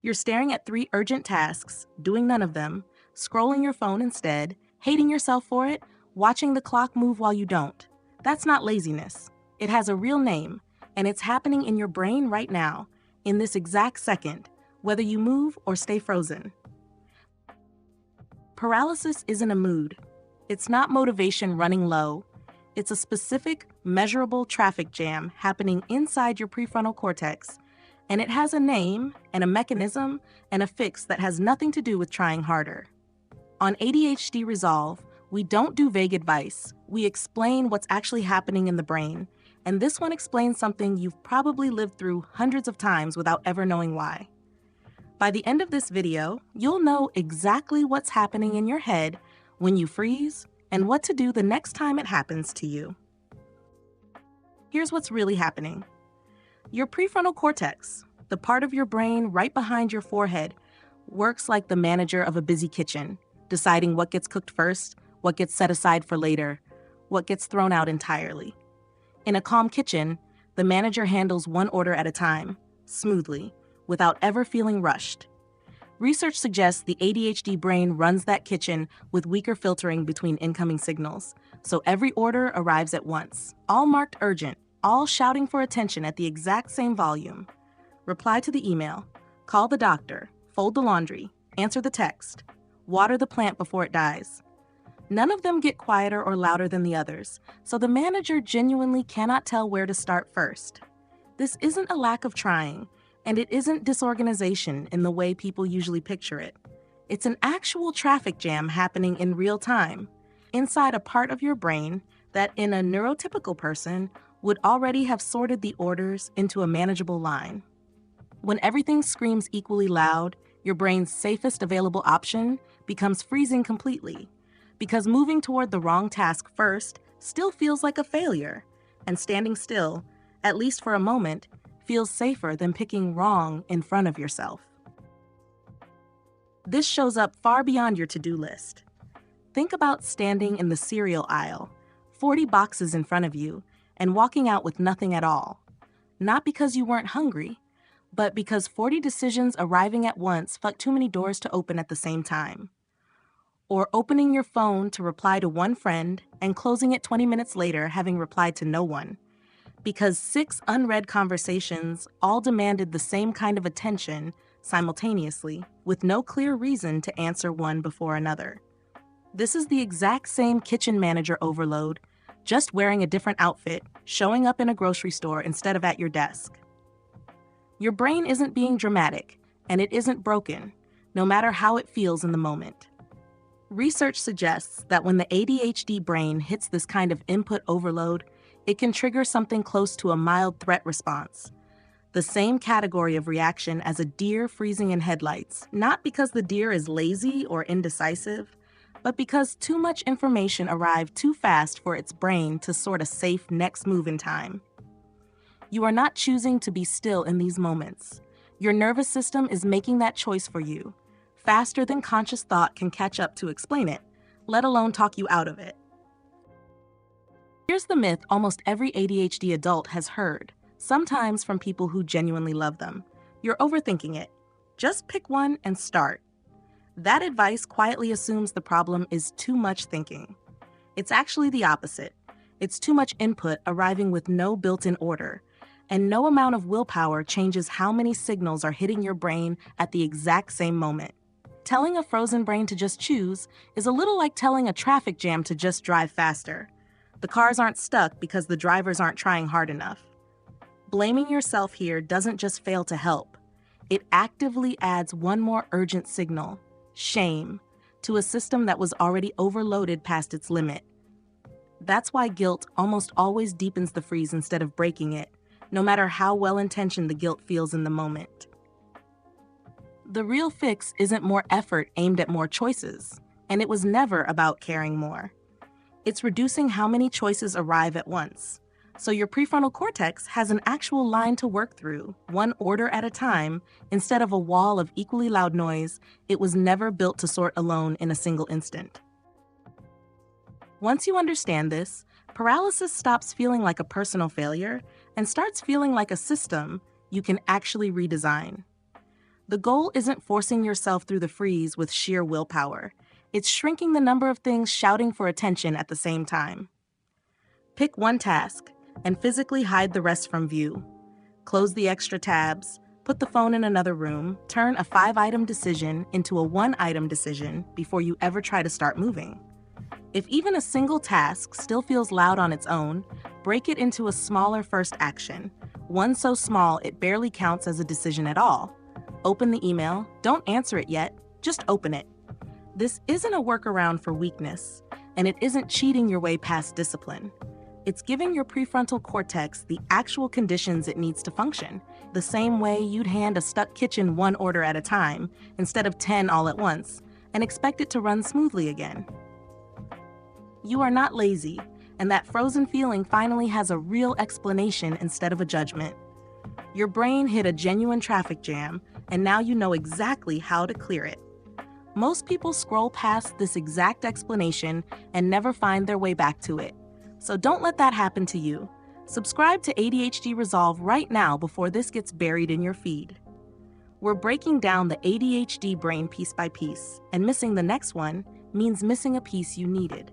You're staring at three urgent tasks, doing none of them, scrolling your phone instead, hating yourself for it, watching the clock move while you don't. That's not laziness. It has a real name, and it's happening in your brain right now, in this exact second, whether you move or stay frozen. Paralysis isn't a mood. It's not motivation running low. It's a specific, measurable traffic jam happening inside your prefrontal cortex, and it has a name and a mechanism and a fix that has nothing to do with trying harder. On ADHD Resolve, we don't do vague advice. We explain what's actually happening in the brain, and this one explains something you've probably lived through hundreds of times without ever knowing why. By the end of this video, you'll know exactly what's happening in your head when you freeze and what to do the next time it happens to you. Here's what's really happening. Your prefrontal cortex, the part of your brain right behind your forehead, works like the manager of a busy kitchen, deciding what gets cooked first, what gets set aside for later, what gets thrown out entirely. In a calm kitchen, the manager handles one order at a time, smoothly, without ever feeling rushed. Research suggests the ADHD brain runs that kitchen with weaker filtering between incoming signals, so every order arrives at once, all marked urgent, all shouting for attention at the exact same volume. Reply to the email, call the doctor, fold the laundry, answer the text, water the plant before it dies. None of them get quieter or louder than the others, so the manager genuinely cannot tell where to start first. This isn't a lack of trying, and it isn't disorganization in the way people usually picture it. It's an actual traffic jam happening in real time, inside a part of your brain that in a neurotypical person would already have sorted the orders into a manageable line. When everything screams equally loud, your brain's safest available option becomes freezing completely, because moving toward the wrong task first still feels like a failure, and standing still, at least for a moment, feels safer than picking wrong in front of yourself. This shows up far beyond your to-do list. Think about standing in the cereal aisle, 40 boxes in front of you, and walking out with nothing at all. Not because you weren't hungry, but because 40 decisions arriving at once fuck too many doors to open at the same time. Or opening your phone to reply to one friend and closing it 20 minutes later having replied to no one, because 6 unread conversations all demanded the same kind of attention simultaneously, with no clear reason to answer one before another. This is the exact same kitchen manager overload, just wearing a different outfit, showing up in a grocery store instead of at your desk. Your brain isn't being dramatic, and it isn't broken, no matter how it feels in the moment. Research suggests that when the ADHD brain hits this kind of input overload, it can trigger something close to a mild threat response, the same category of reaction as a deer freezing in headlights, not because the deer is lazy or indecisive, but because too much information arrived too fast for its brain to sort a safe next move in time. You are not choosing to be still in these moments. Your nervous system is making that choice for you, faster than conscious thought can catch up to explain it, let alone talk you out of it. Here's the myth almost every ADHD adult has heard, sometimes from people who genuinely love them. You're overthinking it. Just pick one and start. That advice quietly assumes the problem is too much thinking. It's actually the opposite. It's too much input arriving with no built-in order, and no amount of willpower changes how many signals are hitting your brain at the exact same moment. Telling a frozen brain to just choose is a little like telling a traffic jam to just drive faster. The cars aren't stuck because the drivers aren't trying hard enough. Blaming yourself here doesn't just fail to help. It actively adds one more urgent signal, shame, to a system that was already overloaded past its limit. That's why guilt almost always deepens the freeze instead of breaking it, no matter how well-intentioned the guilt feels in the moment. The real fix isn't more effort aimed at more choices, and it was never about caring more. It's reducing how many choices arrive at once, so your prefrontal cortex has an actual line to work through, one order at a time, instead of a wall of equally loud noise it was never built to sort alone in a single instant. Once you understand this, paralysis stops feeling like a personal failure and starts feeling like a system you can actually redesign. The goal isn't forcing yourself through the freeze with sheer willpower. It's shrinking the number of things shouting for attention at the same time. Pick one task and physically hide the rest from view. Close the extra tabs, put the phone in another room, turn a 5-item decision into a 1-item decision before you ever try to start moving. If even a single task still feels loud on its own, break it into a smaller first action, one so small it barely counts as a decision at all. Open the email, don't answer it yet, just open it. This isn't a workaround for weakness, and it isn't cheating your way past discipline. It's giving your prefrontal cortex the actual conditions it needs to function, the same way you'd hand a stuck kitchen one order at a time instead of 10 all at once, and expect it to run smoothly again. You are not lazy, and that frozen feeling finally has a real explanation instead of a judgment. Your brain hit a genuine traffic jam, and now you know exactly how to clear it. Most people scroll past this exact explanation and never find their way back to it. So don't let that happen to you. Subscribe to ADHD Resolve right now before this gets buried in your feed. We're breaking down the ADHD brain piece by piece, and missing the next one means missing a piece you needed.